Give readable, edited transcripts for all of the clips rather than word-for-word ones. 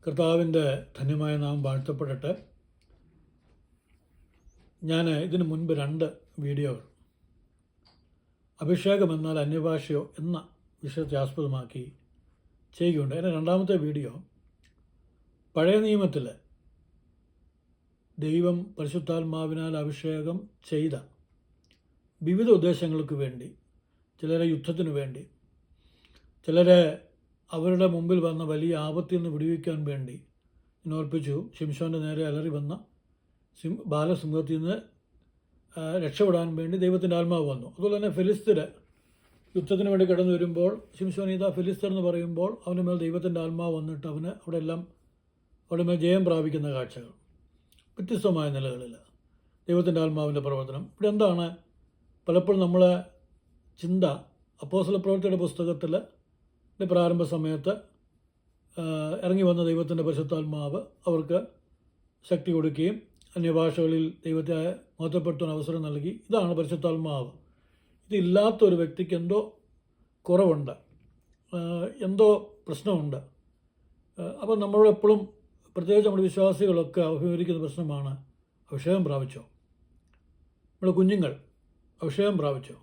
കർത്താവിൻ്റെ ധന്യമായ നാമം വാഴ്ത്തപ്പെടട്ടെ. ഞാൻ ഇതിനു മുൻപ് 2 വീഡിയോകൾ അഭിഷേകം എന്നാൽ അന്യഭാഷയോ എന്ന വിഷയത്തെ ആസ്പദമാക്കി ചെയ്യുകയുണ്ട്. എൻ്റെ 2ാമത്തെ വീഡിയോ പഴയ നിയമത്തിൽ ദൈവം പരിശുദ്ധാത്മാവിനാൽ അഭിഷേകം ചെയ്ത വിവിധ ഉദ്ദേശങ്ങൾക്ക് വേണ്ടി, ചിലരെ യുദ്ധത്തിനു വേണ്ടി, ചിലരെ അവരുടെ മുമ്പിൽ വന്ന വലിയ ആപത്തിൽ നിന്ന് വിടുവിക്കാൻ വേണ്ടി ഓർപ്പിച്ചു. ശിംശോൻ്റെ നേരെ അലറി വന്ന ബാലസിംഹത്തിൽ നിന്ന് രക്ഷപ്പെടാൻ വേണ്ടി ദൈവത്തിൻ്റെ ആത്മാവ് വന്നു. അതുപോലെ തന്നെ ഫിലിസ്തീർ യുദ്ധത്തിന് വേണ്ടി കടന്നു വരുമ്പോൾ ശിംശോൻ ഇതാ ഫിലിസ്തീർ എന്ന് പറയുമ്പോൾ അവൻ്റെ മേൽ ദൈവത്തിൻ്റെ ആത്മാവ് വന്നിട്ട് അവന് അവിടെ മേൽ ജയം പ്രാപിക്കുന്ന കാഴ്ചകൾ, വ്യത്യസ്തമായ നിലകളിൽ ദൈവത്തിൻ്റെ ആത്മാവിൻ്റെ പ്രവർത്തനം. ഇവിടെ എന്താണ് പലപ്പോഴും നമ്മളെ ചിന്ത, അപ്പോസ്തല പ്രവൃത്തിയുടെ പുസ്തകത്തിൽ പ്രാരംഭ സമയത്ത് ഇറങ്ങി വന്ന ദൈവത്തിൻ്റെ പരിശുദ്ധാത്മാവ് അവർക്ക് ശക്തി കൊടുക്കുകയും അന്യഭാഷകളിൽ ദൈവത്തെ മഹത്വപ്പെടുത്താൻ അവസരം നൽകി. ഇതാണ് പരിശുദ്ധാത്മാവ്. ഇതില്ലാത്തൊരു വ്യക്തിക്ക് എന്തോ കുറവുണ്ട്, എന്തോ പ്രശ്നമുണ്ട്. അപ്പം നമ്മളെപ്പോഴും, പ്രത്യേകിച്ച് നമ്മുടെ വിശ്വാസികളൊക്കെ അഭിമുഖീകരിക്കുന്ന പ്രശ്നമാണ്, അഭിഷേകം പ്രാപിച്ചോ, നമ്മുടെ കുഞ്ഞുങ്ങൾ അഭിഷേകം പ്രാപിച്ചോ.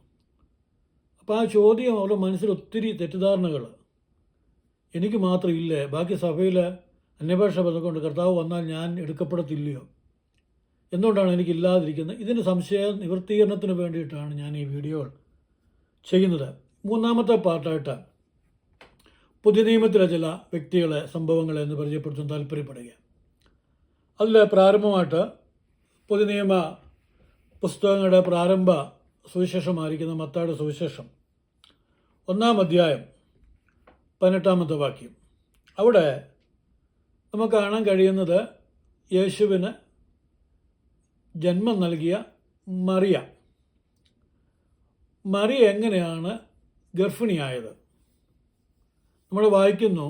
അപ്പോൾ ആ ചോദ്യം അവരുടെ മനസ്സിൽ ഒത്തിരി തെറ്റിദ്ധാരണകൾ, എനിക്ക് മാത്രം ഇല്ലേ, ബാക്കി സഭയിൽ അന്യഭാഷ പറഞ്ഞുകൊണ്ട് കർത്താവ് വന്നാൽ ഞാൻ എടുക്കപ്പെടത്തില്ലയോ, എന്തുകൊണ്ടാണ് എനിക്കില്ലാതിരിക്കുന്നത്? ഇതിന് സംശയ നിവൃത്തീകരണത്തിന് വേണ്ടിയിട്ടാണ് ഞാൻ ഈ വീഡിയോകൾ ചെയ്യുന്നത്. 3ാമത്തെ പാർട്ടായിട്ട് പുതിയ നിയമത്തിലെ ചില വ്യക്തികളെ, സംഭവങ്ങളെ എന്ന് പരിചയപ്പെടുത്താൻ താല്പര്യപ്പെടുക. അതിൽ പ്രാരംഭമായിട്ട് പുതിയ നിയമ പുസ്തകങ്ങളുടെ പ്രാരംഭ സുവിശേഷമായിരിക്കുന്ന മത്തായിയുടെ സുവിശേഷം 1-ാം അധ്യായം 18-ാമത്തെ വാക്യം. അവിടെ നമുക്ക് കാണാൻ കഴിയുന്നത് യേശുവിന് ജന്മം നൽകിയ മറിയ എങ്ങനെയാണ് ഗർഭിണിയായത്. നമ്മൾ വായിക്കുന്നു,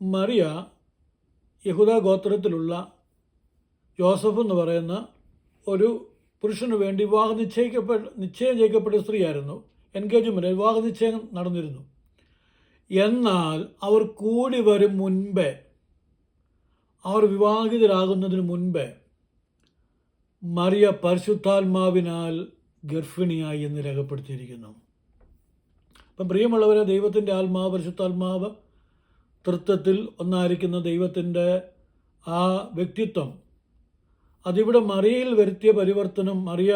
മറിയ യഹൂദ ഗോത്രത്തിലുള്ള യോസഫ് എന്ന് പറയുന്ന ഒരു പുരുഷന് വേണ്ടി നിശ്ചയം ചെയ്യപ്പെട്ട സ്ത്രീയായിരുന്നു. എൻഗേജ്മെൻറ്റ്, വിവാഹ നിശ്ചയം നടന്നിരുന്നു. എന്നാൽ അവർ കൂടി വരും മുൻപേ, അവർ വിവാഹിതരാകുന്നതിന് മുൻപേ മറിയ പരിശുദ്ധാത്മാവിനാൽ ഗർഭിണിയായി എന്ന് രേഖപ്പെടുത്തിയിരിക്കുന്നു. അപ്പം പ്രിയമുള്ളവരെ, ദൈവത്തിൻ്റെ ആത്മാവ്, പരിശുദ്ധാത്മാവ്, തൃത്വത്തിൽ ഒന്നായിരിക്കുന്ന ദൈവത്തിൻ്റെ ആ വ്യക്തിത്വം, അതിവിടെ മറിയയിൽ വരുത്തിയ പരിവർത്തനം, മറിയ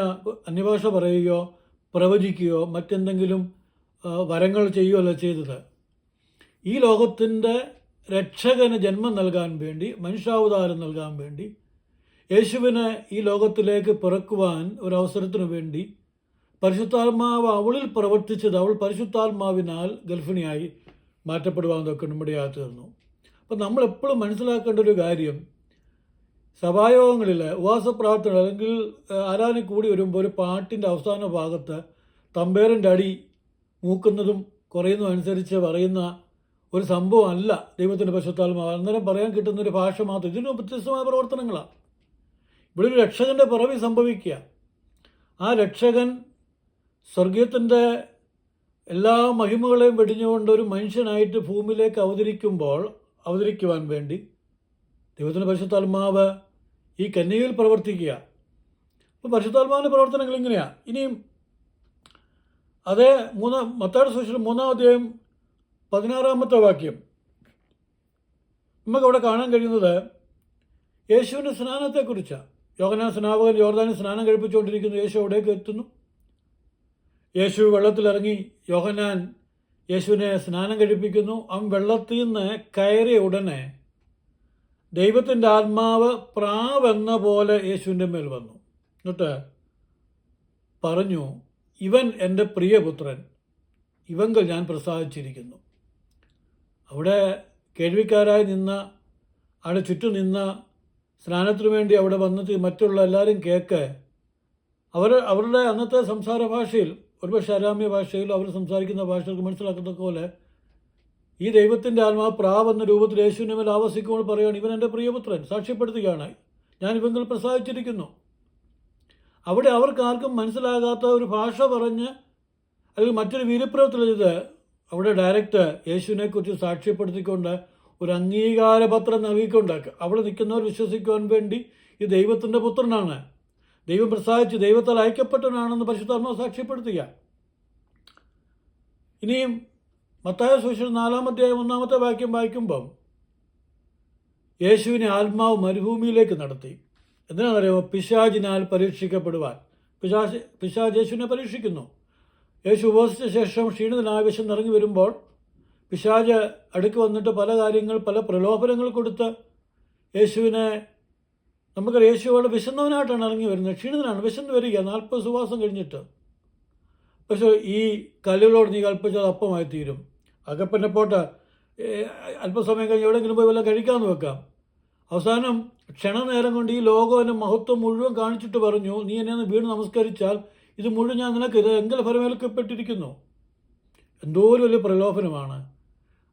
അന്യഭാഷ പറയുകയോ പ്രവചിക്കുകയോ മറ്റെന്തെങ്കിലും വരങ്ങൾ ചെയ്യുകയോ അല്ല ചെയ്തത്. ഈ ലോകത്തിൻ്റെ രക്ഷകന് ജന്മം നൽകാൻ വേണ്ടി, മനുഷ്യാവതാരം നൽകാൻ വേണ്ടി, യേശുവിനെ ഈ ലോകത്തിലേക്ക് പിറക്കുവാൻ ഒരവസരത്തിനു വേണ്ടി പരിശുദ്ധാത്മാവ് അവളിൽ പ്രവർത്തിച്ചത്, അവൾ പരിശുദ്ധാത്മാവിനാൽ ഗർഭിണിയായി മാറ്റപ്പെടുവാന്നൊക്കെ നമ്മുടെ യാത്ര തീർന്നു. അപ്പം നമ്മളെപ്പോഴും മനസ്സിലാക്കേണ്ട ഒരു കാര്യം, സഭായോഗങ്ങളിൽ ഉപവാസ പ്രാർത്ഥന അല്ലെങ്കിൽ ആരാധന കൂടി വരുമ്പോൾ ഒരു പാട്ടിൻ്റെ അവസാന ഭാഗത്ത് തമ്പേറിൻ്റെ അടി മൂക്കുന്നതും കുറയുന്നതും അനുസരിച്ച് പറയുന്ന ഒരു സംഭവം അല്ല ദൈവത്തിൻ്റെ പരിശുദ്ധാത്മാവ്. അന്നേരം പറയാൻ കിട്ടുന്നൊരു ഭാഷ മാത്രം. ഇതിന് വ്യത്യസ്തമായ പ്രവർത്തനങ്ങളാണ്. ഇവിടെ ഒരു രക്ഷകൻ്റെ പിറവി സംഭവിക്കുക. ആ രക്ഷകൻ സ്വർഗീയത്തിൻ്റെ എല്ലാ മഹിമകളെയും വെടിഞ്ഞുകൊണ്ട് ഒരു മനുഷ്യനായിട്ട് ഭൂമിയിലേക്ക് അവതരിക്കുവാൻ വേണ്ടി ദൈവത്തിൻ്റെ പരിശുദ്ധാത്മാവ് ഈ കന്യകയിൽ പ്രവർത്തിക്കുക. അപ്പം പരിശുദ്ധാത്മാവിൻ്റെ പ്രവർത്തനങ്ങൾ ഇങ്ങനെയാണ്. ഇനിയും അതേ മത്തായിയുടെ സുവിശേഷം 3-ാം അധ്യായം 16-ാമത്തെ വാക്യം നമുക്കവിടെ കാണാൻ കഴിയുന്നത് യേശുവിൻ്റെ സ്നാനത്തെക്കുറിച്ചാണ്. യോഹന്നാൻ സ്നാപകൻ യോർദാനിൽ സ്നാനം കഴിപ്പിച്ചുകൊണ്ടിരിക്കുന്നു. യേശു അവിടേക്ക് എത്തുന്നു. യേശു വെള്ളത്തിലിറങ്ങി, യോഹന്നാൻ യേശുവിനെ സ്നാനം കഴിപ്പിക്കുന്നു. അവൻ വെള്ളത്തിൽ നിന്ന് കയറിയ ഉടനെ ദൈവത്തിൻ്റെ ആത്മാവ് പ്രാവെന്ന പോലെ യേശുവിൻ്റെ മേൽ വന്നു. എന്നിട്ട് പറഞ്ഞു, ഇവൻ എൻ്റെ പ്രിയപുത്രൻ, ഇവങ്കൽ ഞാൻ പ്രസാദിച്ചിരിക്കുന്നു. അവിടെ കേൾവിക്കാരായി അവിടെ ചുറ്റും നിന്ന, സ്നാനത്തിനു വേണ്ടി അവിടെ വന്നിട്ട് മറ്റുള്ള എല്ലാവരും അവരുടെ അന്നത്തെ സംസാര ഭാഷയിൽ, ഒരുപക്ഷെ അരാമ്യ ഭാഷയിൽ അവർ സംസാരിക്കുന്ന ഭാഷകൾക്ക് മനസ്സിലാക്കുന്ന പോലെ ഈ ദൈവത്തിൻ്റെ ആത്മാവ് പ്രാവെന്ന രൂപത്തിൽ യേശുവിൻ്റെ മേൽ ആവസിക്കുമ്പോൾ പറയുകയാണ്, ഇവൻ എൻ്റെ പ്രിയപുത്രൻ, സാക്ഷ്യപ്പെടുത്തുകയാണ്, ഞാൻ ഇവങ്കിൽ പ്രസാദിച്ചിരിക്കുന്നു. അവിടെ അവർക്കാർക്കും മനസ്സിലാകാത്ത ഒരു ഭാഷ പറഞ്ഞ് അല്ലെങ്കിൽ മറ്റൊരു വീരപ്രവൃത്തി ചെയ്ത് അവിടെ ഡയറക്റ്റ് യേശുവിനെക്കുറിച്ച് സാക്ഷ്യപ്പെടുത്തിക്കൊണ്ട് ഒരു അംഗീകാരപത്രം നൽകിക്കൊണ്ട് അവിടെ നിൽക്കുന്നവർ വിശ്വസിക്കുവാൻ വേണ്ടി ഈ ദൈവത്തിൻ്റെ പുത്രനാണ്, ദൈവം പ്രസാദിച്ച് ദൈവത്താൽ അയക്കപ്പെട്ടവനാണെന്ന് പരിശുദ്ധാത്മാവ് സാക്ഷ്യപ്പെടുത്തുക. ഇനിയും മത്തായി സുവിശേഷം 4-ാം അധ്യായം 1-ാമത്തെ വാക്യം വായിക്കുമ്പം യേശുവിനെ ആത്മാവ് മരുഭൂമിയിലേക്ക് നടത്തി. എന്തിനാണെന്നറിയാമോ? പിശാചിനാൽ പരീക്ഷിക്കപ്പെടുവാൻ. പിശാച് യേശുവിനെ പരീക്ഷിക്കുന്നു. യേശു ഉപവസിച്ച ശേഷം ക്ഷീണിതനായ വിശന്നിറങ്ങി വരുമ്പോൾ പിശാച് അടുക്ക് വന്നിട്ട് പല പ്രലോഭനങ്ങൾ കൊടുത്ത് യേശുവിനെ, നമുക്കറിയാം യേശു അവിടെ വിശന്നവനായിട്ടാണ് ഇറങ്ങി വരുന്നത്. ക്ഷീണിതനാണ്, വിശന്ന് വരിക 40 ഉപവാസം കഴിഞ്ഞിട്ട്. പക്ഷേ ഈ കല്ലുകളോട് നീ കൽപ്പിച്ചത് അപ്പമായി തീരും. അകപ്പന്നെ പോട്ടെ, അല്പസമയം കഴിഞ്ഞ് എവിടെയെങ്കിലും പോയി വല്ലതും കഴിക്കാമെന്ന് വെക്കാം. അവസാനം ക്ഷണനേരം കൊണ്ട് ഈ ലോകം എൻ്റെ മഹത്വം മുഴുവൻ കാണിച്ചിട്ട് പറഞ്ഞു, നീ എന്നെ വീണ് നമസ്കരിച്ചാൽ ഇത് മുഴുവൻ ഞാൻ നിനക്ക് എങ്കിൽ ഫലമേൽക്കപ്പെട്ടിരിക്കുന്നു. എന്തോ ഒരു വലിയ പ്രലോഭനമാണ്.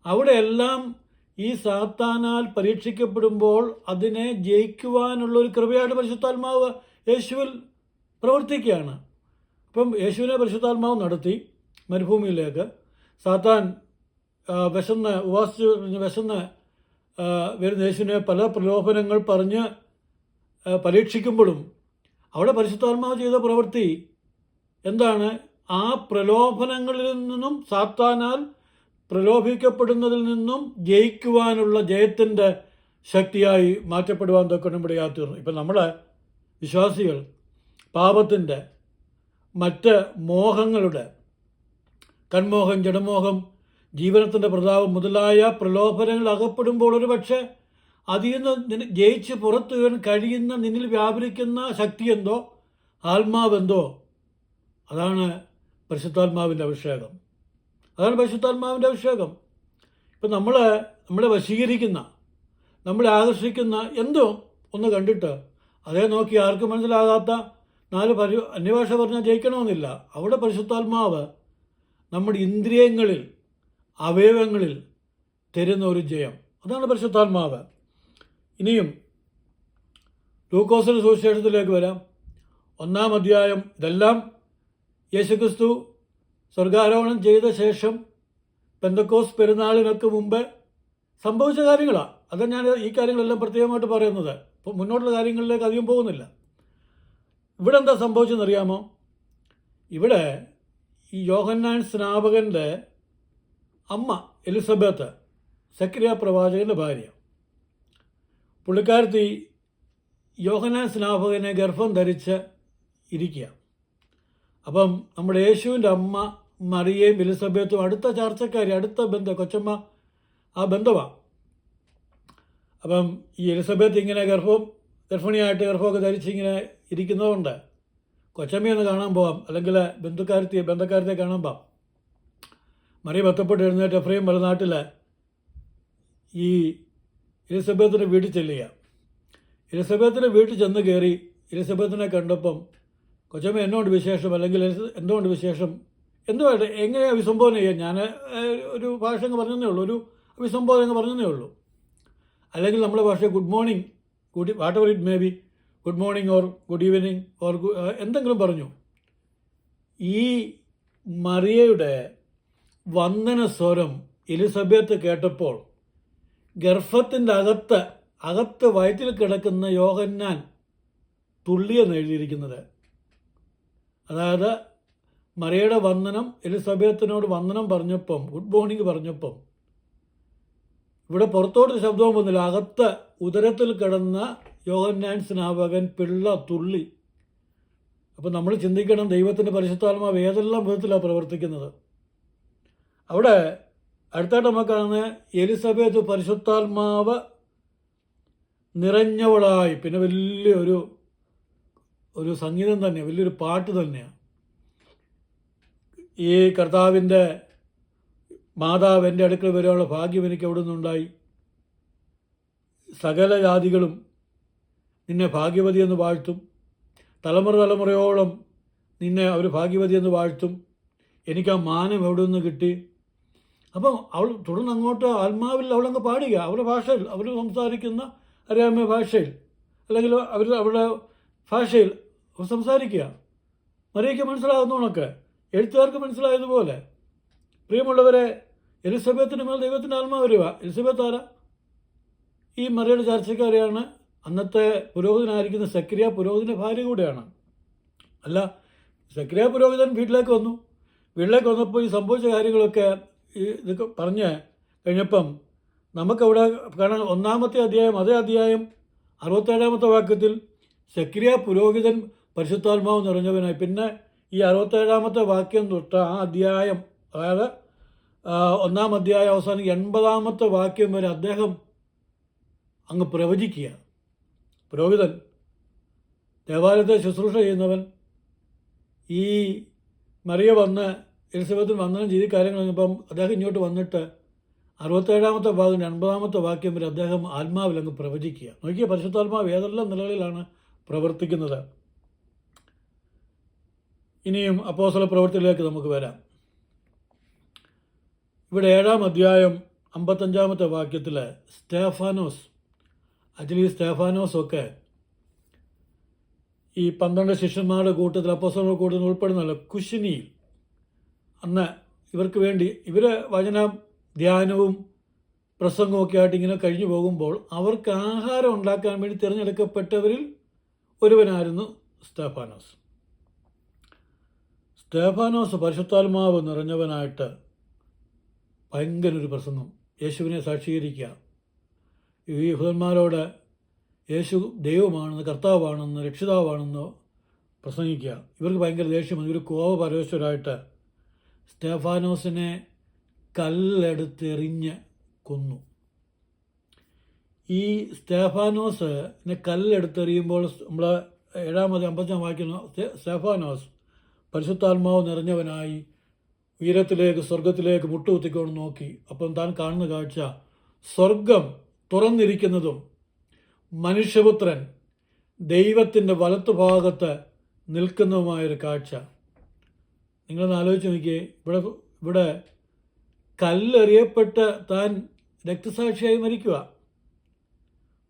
അവിടെയെല്ലാം ഈ സാത്താനാൽ പരീക്ഷിക്കപ്പെടുമ്പോൾ അതിനെ ജയിക്കുവാനുള്ളൊരു കൃപയായിട്ട് പരിശുദ്ധാത്മാവ് യേശുവിൽ പ്രവർത്തിക്കുകയാണ്. അപ്പം യേശുവിനെ പരിശുദ്ധാത്മാവ് നടത്തി മരുഭൂമിയിലേക്ക്. സാത്താൻ വിശന്ന് വരുന്ന യേശുവിനെ പല പ്രലോഭനങ്ങൾ പറഞ്ഞ് പരീക്ഷിക്കുമ്പോഴും അവിടെ പരിശുദ്ധാത്മാവ് ചെയ്ത പ്രവൃത്തി എന്താണ്? ആ പ്രലോഭനങ്ങളിൽ നിന്നും, സാത്താനാൽ പ്രലോഭിക്കപ്പെടുന്നതിൽ നിന്നും ജയിക്കുവാനുള്ള ജയത്തിൻ്റെ ശക്തിയായി മാറ്റപ്പെടുവാൻ തൊക്കെ നമ്മുടെ യാത്രയാണ്. ഇപ്പം നമ്മളെ വിശ്വാസികൾ പാപത്തിൻ്റെ മറ്റ് മോഹങ്ങളുടെ, കൺമോഹം, ജഡമോഹം, ജീവനത്തിൻ്റെ പ്രതാപം മുതലായ പ്രലോഭനങ്ങൾ അകപ്പെടുമ്പോൾ ഒരു പക്ഷേ അതിൽ നിന്ന് ജയിച്ച് പുറത്തു വരാൻ കഴിയുന്ന നിന്നിൽ വ്യാപരിക്കുന്ന ശക്തി എന്തോ, ആത്മാവെന്തോ, അതാണ് പരിശുദ്ധാത്മാവിൻ്റെ അഭിഷേകം. അതാണ് പരിശുദ്ധാത്മാവിൻ്റെ അഭിഷേകം. ഇപ്പം നമ്മളെ വശീകരിക്കുന്ന, നമ്മളെ ആകർഷിക്കുന്ന എന്തോ ഒന്ന് കണ്ടിട്ട് അതേ നോക്കി ആർക്കും മനസ്സിലാകാത്ത 4 അന്യഭാഷ പറഞ്ഞാൽ ജയിക്കണമെന്നില്ല. അവിടെ പരിശുദ്ധാത്മാവ് നമ്മുടെ ഇന്ദ്രിയങ്ങളിൽ, അവയവങ്ങളിൽ തരുന്ന ഒരു ജയം, അതാണ് പരിശുദ്ധാത്മാവ്. ഇനിയും ലൂക്കോസിന്റെ സുവിശേഷത്തിലേക്ക് വരാം. 1-ാം അധ്യായം. ഇതെല്ലാം യേശുക്രിസ്തു സ്വർഗാരോഹണം ചെയ്ത ശേഷം പെന്തക്കോസ് പെരുന്നാളിനൊക്കെ മുമ്പ് സംഭവിച്ച കാര്യങ്ങളാണ്. അത് ഞാൻ ഈ കാര്യങ്ങളെല്ലാം പ്രത്യേകമായിട്ട് പറയുന്നത്. ഇപ്പോൾ മുന്നോട്ടുള്ള കാര്യങ്ങളിലേക്ക് അധികം പോകുന്നില്ല. ഇവിടെ എന്താ സംഭവിച്ചെന്നറിയാമോ? ഇവിടെ ഈ യോഹന്നാൻ സ്നാപകൻ്റെ അമ്മ എലിസബത്ത്, സക്രിയ പ്രവാചകൻ്റെ ഭാര്യ, പുള്ളിക്കാരത്തി യോഹന്നാൻ സ്നാപകനെ ഗർഭം ധരിച്ച് ഇരിക്കുക. അപ്പം നമ്മുടെ യേശുവിൻ്റെ അമ്മ മറിയയും എലിസബത്തും അടുത്ത ചാർച്ചക്കാരി, അടുത്ത കൊച്ചമ്മ, ആ ബന്ധമാണ്. അപ്പം ഈ എലിസബത്ത് ഇങ്ങനെ ഗർഭിണിയായിട്ട് ഗർഭമൊക്കെ ധരിച്ചിങ്ങനെ ഇരിക്കുന്നതുകൊണ്ട് കൊച്ചമ്മയൊന്ന് കാണാൻ പോകാം, അല്ലെങ്കിൽ ബന്ധക്കാരത്തെ കാണാൻ പോകാം. മറിയ ബന്ധപ്പെട്ട് എഴുന്നേറ്റ് എഫ്രൈം മലനാട്ടിൽ ഈ എലിസബത്തിൻ്റെ വീട്ടിൽ ചെല്ലുക. എലിസബത്തിൻ്റെ വീട്ടിൽ ചെന്ന് കയറി എലിസബത്തിനെ കണ്ടപ്പം കൊച്ചമ്മ എന്നോട് വിശേഷം, അല്ലെങ്കിൽ എന്തുകൊണ്ട് വിശേഷം, എന്തുമായിട്ട് എങ്ങനെ അഭിസംബോധന ചെയ്യാം? ഞാൻ ഒരു ഭാഷ അങ്ങ് പറഞ്ഞതേ ഉള്ളൂ, ഒരു അഭിസംബോധന അങ്ങ് പറഞ്ഞതേ ഉള്ളൂ. അല്ലെങ്കിൽ നമ്മുടെ ഭാഷ good morning, what ever it may be, good morning or good evening or എന്തെങ്കിലും പറഞ്ഞു. ഈ മറിയയുടെ വന്ദന സ്വരം എലിസബത്ത് കേട്ടപ്പോൾ ഗർഭത്തിൻ്റെ അകത്ത് വയറ്റിൽ കിടക്കുന്ന യോഹന്നാൻ തുള്ളിയെന്ന് എഴുതിയിരിക്കുന്നത്. അതായത് മറിയയുടെ വന്ദനം, എലിസബത്തിനോട് വന്ദനം പറഞ്ഞപ്പം, ഗുഡ് മോർണിംഗ് പറഞ്ഞപ്പം ഇവിടെ പുറത്തോട്ട് ശബ്ദവും വന്നില്ല. അകത്ത് ഉദരത്തിൽ കിടന്ന യോഹന്നാൻ സ്നാപകൻ പിള്ള തുള്ളി. അപ്പം നമ്മൾ ചിന്തിക്കണം, ദൈവത്തിൻ്റെ പരിശുദ്ധാത്മാവ് ഏതെല്ലാം വിധത്തിലാണ് പ്രവർത്തിക്കുന്നത്. അവിടെ അടുത്തായിട്ട് നമുക്ക് കാണുന്ന എലിസബത്ത് പരിശുദ്ധാത്മാവ് നിറഞ്ഞവളായി. പിന്നെ വലിയൊരു സംഗീതം തന്നെ, വലിയൊരു പാട്ട് തന്നെയാണ്. ഈ കർത്താവിൻ്റെ മാതാവ് എൻ്റെ അടുക്കൽ വരെയുള്ള ഭാഗ്യം എനിക്ക് അവിടെ നിന്നുണ്ടായി. സകല ജാതികളും നിന്നെ ഭാഗ്യവതി എന്ന് വാഴ്ത്തും. തലമുറയോളം നിന്നെ അവർ ഭാഗ്യവതി എന്ന് വാഴ്ത്തും. എനിക്ക് ആ മാനം എവിടെ നിന്ന് കിട്ടി. അപ്പം അവൾ തുടർന്ന് അങ്ങോട്ട് ആത്മാവിൽ അവളങ്ങ് പാടുക, അവരുടെ ഭാഷയിൽ, അവർ സംസാരിക്കുന്ന അറിയാവുന്ന ഭാഷയിൽ, അല്ലെങ്കിൽ അവരുടെ ഭാഷയിൽ സംസാരിക്കുക. മറിയയ്ക്ക് മനസ്സിലാകുന്നവണൊക്കെ എഴുത്തുകാർക്ക് മനസ്സിലായതുപോലെ. പ്രിയമുള്ളവരെ, എലിസബത്തിന് മേൽ ദൈവത്തിൻ്റെ ആത്മാവ് വരിക. എലിസബത്ത് ആരാ? ഈ മറിയയുടെ ചർച്ചക്കാരെയാണ്. അന്നത്തെ പുരോഹിതനായിരിക്കുന്ന സക്രിയ പുരോഹിതൻ്റെ ഭാര്യ കൂടെയാണ്. അല്ല, സക്രിയ പുരോഹിതൻ വീട്ടിലേക്ക് വന്നു. വീട്ടിലേക്ക് വന്നപ്പോൾ ഈ സംഭവിച്ച കാര്യങ്ങളൊക്കെ ഇതൊക്കെ പറഞ്ഞ് കഴിഞ്ഞപ്പം നമുക്കവിടെ കാണാൻ 1-ാമത്തെ അധ്യായം, അതേ അധ്യായം 67-ാമത്തെ വാക്യത്തിൽ സക്രിയ പുരോഹിതൻ പരിശുദ്ധാത്മാവ് നിറഞ്ഞവനായി. പിന്നെ ഈ 67-ാമത്തെ വാക്യം തൊട്ട് ആ അധ്യായം, അതായത് 1-ാം അധ്യായം അവസാനം 80-ാമത്തെ വാക്യം വരെ അദ്ദേഹം അങ്ങ് പ്രവചിക്കുക. പുരോഹിതൻ, ദേവാലയത്തെ ശുശ്രൂഷ ചെയ്യുന്നവൻ, ഈ മറിയ വന്ന് എലിസബത്തിന് വന്ദനം ചെയ്ത് കാര്യങ്ങൾ കഴിഞ്ഞപ്പം അദ്ദേഹം ഇങ്ങോട്ട് വന്നിട്ട് 67-ാമത്തെ ഭാഗം 80-ാമത്തെ വാക്യം വരെ അദ്ദേഹം ആത്മാവിൽ അങ്ങ് പ്രവചിക്കുക. നോക്കിയ പരിശുദ്ധാത്മാവ് ഏതെല്ലാം നിലകളിലാണ് പ്രവർത്തിക്കുന്നത്. ഇനിയും അപ്പോസ്തല പ്രവൃത്തിയിലേക്ക് നമുക്ക് വരാം. ഇവിടെ 7-ാം അധ്യായം 55-ാമത്തെ വാക്യത്തിൽ സ്തേഫാനോസ്, ആക്ച്വലി സ്തേഫാനോസൊക്കെ ഈ 12 ശിഷ്യന്മാരുടെ കൂട്ടത്തിൽ, അപ്പോസ്തലരുടെ കൂട്ടത്തിൽ ഉൾപ്പെടുന്നതല്ല. കുശിനിയിൽ അന്ന് ഇവർക്ക് വേണ്ടി ഇവർ വചന ധ്യാനവും പ്രസംഗവും ഒക്കെ ആയിട്ട് ഇങ്ങനെ കഴിഞ്ഞു പോകുമ്പോൾ അവർക്ക് ആഹാരം ഉണ്ടാക്കാൻ വേണ്ടി തിരഞ്ഞെടുക്കപ്പെട്ടവരിൽ ഒരുവനായിരുന്നു സ്തേഫാനോസ്. സ്തേഫാനോസ് പരിശുദ്ധാത്മാവ് നിറഞ്ഞവനായിട്ട് ഭയങ്കര ഒരു പ്രസംഗം, യേശുവിനെ സാക്ഷീകരിക്കുക, ഈ യഹൂദന്മാരോട് യേശു ദൈവമാണെന്ന്, കർത്താവാണെന്ന്, രക്ഷിതാവാണെന്ന് പ്രസംഗിക്കുക. ഇവർക്ക് ഭയങ്കര ദേഷ്യം. ഇവർ കോപപരവശരായിട്ട് സ്തേഫാനോസിനെ കല്ലെടുത്തെറിഞ്ഞ് കൊന്നു. ഈ സ്തേഫാനോസിനെ കല്ലെടുത്തെറിയുമ്പോൾ നമ്മൾ 7-ാം അധ്യായം 55-ാം വാക്യം, സ്തേഫാനോസ് പരിശുദ്ധാത്മാവ് നിറഞ്ഞവനായി ഉയരത്തിലേക്ക്, സ്വർഗത്തിലേക്ക് മുട്ടുകുത്തിക്കൊണ്ട് നോക്കി. അപ്പം താൻ കാണുന്ന കാഴ്ച സ്വർഗം തുറന്നിരിക്കുന്നതും മനുഷ്യപുത്രൻ ദൈവത്തിൻ്റെ വലത്തുഭാഗത്ത് നിൽക്കുന്നതുമായൊരു കാഴ്ച. നിങ്ങളൊന്ന് ആലോചിച്ച് നോക്കിയേ. ഇവിടെ കല്ലെറിയപ്പെട്ട് താൻ രക്തസാക്ഷിയായി മരിക്കുക.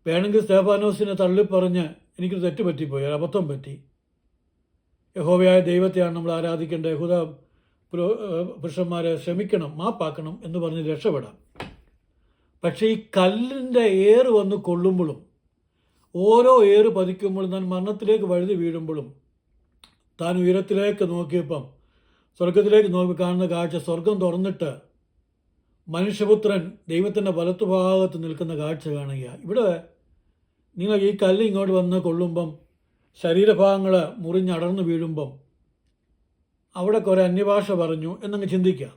വേണമെങ്കിൽ സ്തേഫാനോസിനെ തള്ളിപ്പറഞ്ഞ് എനിക്കൊരു തെറ്റ് പറ്റിപ്പോയി, ഒരു അബദ്ധം പറ്റി, യഹോവയായ ദൈവത്തെയാണ് നമ്മൾ ആരാധിക്കേണ്ടത്, യഹൂദ പുരുഷന്മാരെ ക്ഷമിക്കണം, മാപ്പാക്കണം എന്ന് പറഞ്ഞ് രക്ഷപ്പെടാം. പക്ഷേ ഈ കല്ലിൻ്റെ ഏറ് വന്ന് കൊള്ളുമ്പോഴും, ഓരോ ഏറ് പതിക്കുമ്പോഴും, താൻ മരണത്തിലേക്ക് വഴുതി വീഴുമ്പോഴും, താൻ ഉയരത്തിലേക്ക് നോക്കിയപ്പം, സ്വർഗത്തിലേക്ക് നോക്കി കാണുന്ന കാഴ്ച, സ്വർഗം തുറന്നിട്ട് മനുഷ്യപുത്രൻ ദൈവത്തിൻ്റെ വലത്തുഭാഗത്ത് നിൽക്കുന്ന കാഴ്ച കാണുക. ഇവിടെ നിങ്ങൾ ഈ കല്ല് ഇങ്ങോട്ട് വന്ന് കൊള്ളുമ്പം, ശരീരഭാഗങ്ങൾ മുറിഞ്ഞടർന്നു വീഴുമ്പം അവിടെ കുറേ അന്യഭാഷ പറഞ്ഞു എന്നങ്ങ് ചിന്തിക്കുക.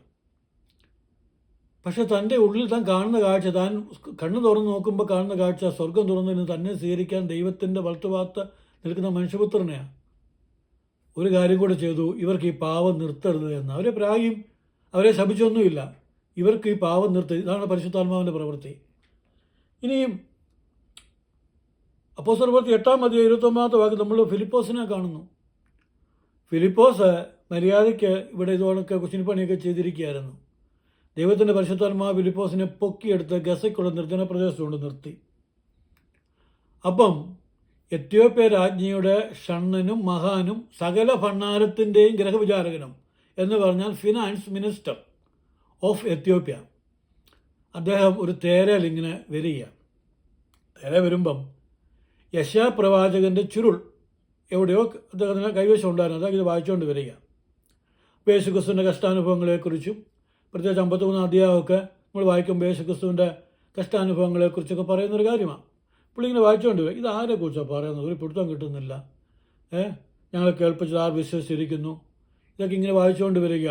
പക്ഷെ തൻ്റെ ഉള്ളിൽ താൻ കാണുന്ന കാഴ്ച, താൻ കണ്ണ് തുറന്ന് നോക്കുമ്പോൾ കാണുന്ന കാഴ്ച, സ്വർഗം തുറന്നിരുന്ന് തന്നെ സ്വീകരിക്കാൻ ദൈവത്തിൻ്റെ വലത്തുഭാഗത്ത് നിൽക്കുന്ന മനുഷ്യപുത്രനെയാണ്. ഒരു കാര്യം കൂടെ ചെയ്തു, ഇവർക്ക് ഈ പാവം നിർത്തരുത് എന്ന്. അവരെ പ്രായും അവരെ ശപിച്ചൊന്നുമില്ല, ഇവർക്ക് ഈ പാവം നിർത്തരുത്. ഇതാണ് പരിശുദ്ധാത്മാവിൻ്റെ പ്രവൃത്തി. ഇനിയും അപ്പോസ്തല പ്രവൃത്തി 8-ാം അധ്യായം 29-ാമത്തെ വാക്യം നമ്മൾ ഫിലിപ്പോസിനെ കാണുന്നു. ഫിലിപ്പോസ് മര്യാദയ്ക്ക് ഇവിടെ ഇതോടൊക്കെ കുശിനിപ്പണിയൊക്കെ ചെയ്തിരിക്കുകയായിരുന്നു. ദൈവത്തിൻ്റെ പരിശുദ്ധാത്മാവ് ഫിലിപ്പോസിനെ പൊക്കിയെടുത്ത് ഗസയ്ക്കുള്ള നിർജ്ജന പ്രദേശത്തുകൊണ്ട് നിർത്തി. അപ്പം എത്യോപ്യ രാജ്ഞിയുടെ ഷണ്ണനും മഹാനും സകല ഭണ്ഡാരത്തിൻ്റെയും ഗ്രഹവിചാരകനും എന്ന് പറഞ്ഞാൽ ഫിനാൻസ് മിനിസ്റ്റർ ഓഫ് എത്യോപ്യ, അദ്ദേഹം ഒരു തേരയിൽ ഇങ്ങനെ വരിക. തേര വരുമ്പം യശയാപ്രവാചകൻ്റെ ചുരുൾ എവിടെയോ അദ്ദേഹത്തിന് കൈവശം ഉണ്ടായിരുന്നു. അദ്ദേഹം ഇത് വായിച്ചുകൊണ്ട് വരിക. യേശുക്രിസ്തുവിൻ്റെ കഷ്ടാനുഭവങ്ങളെക്കുറിച്ചും, പ്രത്യേകിച്ച് 53-ാം അധ്യായമൊക്കെ നമ്മൾ വായിക്കുമ്പോൾ യേശുക്രിസ്തുവിൻ്റെ കഷ്ടാനുഭവങ്ങളെക്കുറിച്ചൊക്കെ പറയുന്നൊരു കാര്യമാണ്. പുള്ളി ഇങ്ങനെ വായിച്ചുകൊണ്ട് വരിക. ഇത് ആരെക്കുറിച്ചാണ് പറയുന്നത്, ഒരു പിടുത്തം കിട്ടുന്നില്ല, ഞങ്ങളെ കേൾപ്പിച്ചത് ആർ വിശ്വസിച്ചിരിക്കുന്നു, ഇതൊക്കെ ഇങ്ങനെ വായിച്ചുകൊണ്ട് വരിക.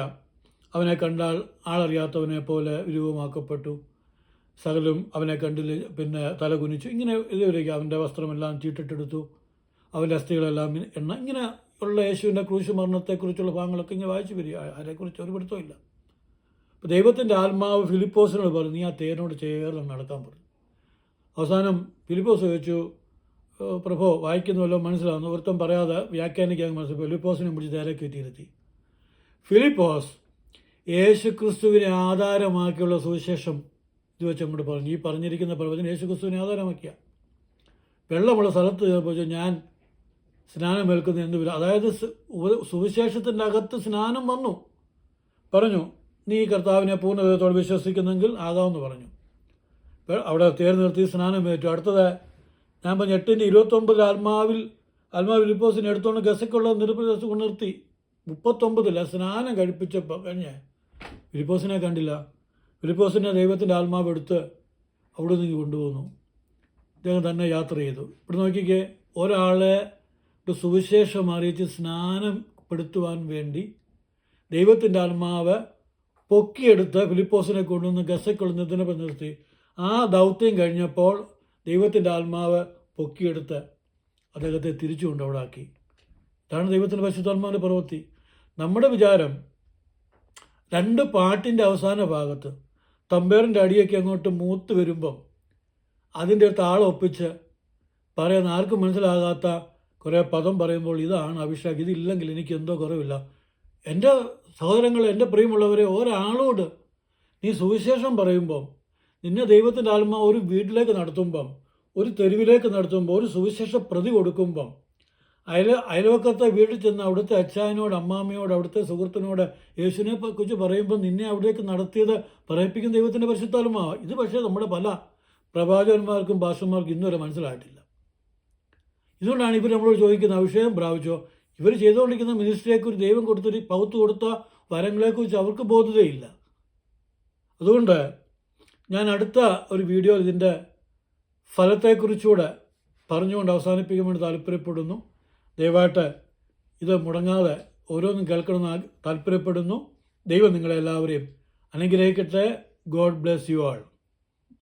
അവനെ കണ്ടാൽ ആളറിയാത്തവനെ പോലെ രൂപമാക്കപ്പെട്ടു, സകലും അവനെ കണ്ടില്ല, പിന്നെ തല കുനിച്ചു, ഇങ്ങനെ ഇത് വരിക. അവൻ്റെ വസ്ത്രമെല്ലാം ചീട്ടിട്ടെടുത്തു, അവൻ്റെ അസ്ഥികളെല്ലാം എണ്ണ, ഇങ്ങനെ ഉള്ള യേശുവിൻ്റെ ക്രൂശ് മരണത്തെക്കുറിച്ചുള്ള ഭാഗങ്ങളൊക്കെ ഇങ്ങനെ വായിച്ചു വരിക. അതിനെക്കുറിച്ച് ഒരു പിടുത്തമില്ല. അപ്പോൾ ദൈവത്തിൻ്റെ ആത്മാവ് ഫിലിപ്പോസിനോട് പറഞ്ഞു, നീ ആ തേരിനോട് ചേർന്ന് നടക്കാൻ പറഞ്ഞു. അവസാനം ഫിലിപ്പോസ് ചോദിച്ചു, പ്രഭോ വായിക്കുന്നവല്ലോ മനസ്സിലാവുന്നു, ഒരുത്തം പറയാതെ വ്യാഖ്യാനിക്കാൻ മനസ്സിലായി. ഫിലിപ്പോസിനെ പിടിച്ച് തേരെ കയറ്റിയിരുത്തി. ഫിലിപ്പോസ് യേശുക്രിസ്തുവിനെ ആധാരമാക്കിയുള്ള സുവിശേഷം ഇത് വെച്ച് അങ്ങോട്ട് പറഞ്ഞു. ഈ പറഞ്ഞിരിക്കുന്ന പ്രവചനം യേശുക്രിസ്തുവിനെ ആധാരമാക്കിയ. വെള്ളമുള്ള സ്ഥലത്ത് ചിലപ്പോൾ ഞാൻ സ്നാനമേൽക്കുന്നു എന്ന് വരും. അതായത് സുവിശേഷത്തിൻ്റെ അകത്ത് സ്നാനം വന്നു. പറഞ്ഞു, നീ കർത്താവിനെ പൂർണ്ണതയോടെ വിശ്വസിക്കുന്നെങ്കിൽ ആകാമെന്ന് പറഞ്ഞു. അവിടെ തേർ നിർത്തി സ്നാനമേറ്റു. അടുത്തത് ഞാൻ പറഞ്ഞു 8:29 ആത്മാവ് ഫിലിപ്പോസിനെ എടുത്തുകൊണ്ട് ഗസക്കുള്ള നിർപ്രദേശം കൊണ്ട് നിർത്തി. 39 സ്നാനം കഴിപ്പിച്ചപ്പോൾ കഴിഞ്ഞ് ഫിലിപ്പോസിനെ കണ്ടില്ല. ഫിലിപ്പോസിനെ ദൈവത്തിൻ്റെ ആത്മാവ് എടുത്ത് അവിടെ നിന്ന് കൊണ്ടുപോകുന്നു. അദ്ദേഹം തന്നെ യാത്ര ചെയ്തു. ഇവിടെ നോക്കിക്കേ, ഒരാളെ ഒരു സുവിശേഷം അറിയിച്ച് സ്നാനപ്പെടുത്തുവാൻ വേണ്ടി ദൈവത്തിൻ്റെ ആത്മാവ് പൊക്കിയെടുത്ത് ഫിലിപ്പോസിനെ കൊണ്ടുവന്ന് ഗസക്കുള്ള നിർത്തി. ആ ദൗത്യം കഴിഞ്ഞപ്പോൾ ദൈവത്തിൻ്റെ ആത്മാവ് പൊക്കിയെടുത്ത് അദ്ദേഹത്തെ തിരിച്ചു കൊണ്ടവിടാക്കി. ഇതാണ് ദൈവത്തിൻ്റെ പരിശുദ്ധാത്മാവിൻ്റെ പ്രവൃത്തി. നമ്മുടെ വിചാരം 2 പാട്ടിൻ്റെ അവസാന ഭാഗത്ത് തമ്പേറിൻ്റെ അടിയൊക്കെ അങ്ങോട്ട് മൂത്ത് വരുമ്പം അതിൻ്റെ താളം ഒപ്പിച്ച് പറയുന്ന ആർക്കും മനസ്സിലാകാത്ത കുറേ പദം പറയുമ്പോൾ ഇതാണ് അഭിഷേകം, ഇതില്ലെങ്കിൽ എനിക്ക് എന്തോ കുറവില്ല. എൻ്റെ സഹോദരങ്ങൾ, എൻ്റെ പ്രിയമുള്ളവരെ, ഒരാളോട് നീ സുവിശേഷം പറയുമ്പം, നിന്നെ ദൈവത്തിൻ്റെ ആത്മാവ് ഒരു വീട്ടിലേക്ക് നടത്തുമ്പം, ഒരു തെരുവിലേക്ക് നടത്തുമ്പോൾ, ഒരു സുവിശേഷ പ്രതി കൊടുക്കുമ്പം, അയൽവക്കത്തെ വീട്ടിൽ ചെന്ന് അവിടുത്തെ അച്ചായനോട്, അമ്മാമ്മയോട്, അവിടുത്തെ സുഹൃത്തിനോട് യേശുവിനെ കുറിച്ച് പറയുമ്പോൾ നിന്നെ അവിടേക്ക് നടത്തിയത് പറയിപ്പിക്കുന്ന ദൈവത്തിൻ്റെ പരിശുദ്ധാത്മാവ്. ഇത് പക്ഷേ നമ്മുടെ പല പ്രവാചകന്മാർക്കും ഭാഷന്മാർക്കും ഇന്നുവരെ മനസ്സിലായിട്ടില്ല. ഇതുകൊണ്ടാണ് ഇവർ നമ്മളോട് ചോദിക്കുന്ന അഭിഷേകം പ്രാപിച്ചോ. ഇവർ ചെയ്തുകൊണ്ടിരിക്കുന്ന മിനിസ്ട്രിയെക്കുറിച്ച്, ദൈവം കൊടുത്തൊരു പൗത്ത് കൊടുത്ത വരങ്ങളെക്കുറിച്ച് അവർക്ക് ബോധ്യതയില്ല. അതുകൊണ്ട് ഞാൻ അടുത്ത ഒരു വീഡിയോ ഇതിൻ്റെ ഫലത്തെക്കുറിച്ചുകൂടെ പറഞ്ഞുകൊണ്ട് അവസാനിപ്പിക്കാൻ വേണ്ടി താല്പര്യപ്പെടുന്നു. ദയവായിട്ട് ഇത് മുടങ്ങാതെ ഓരോന്നും കേൾക്കണമെന്ന് താല്പര്യപ്പെടുന്നു. ദൈവം നിങ്ങളെല്ലാവരെയും അനുഗ്രഹിക്കട്ടെ. God bless you all.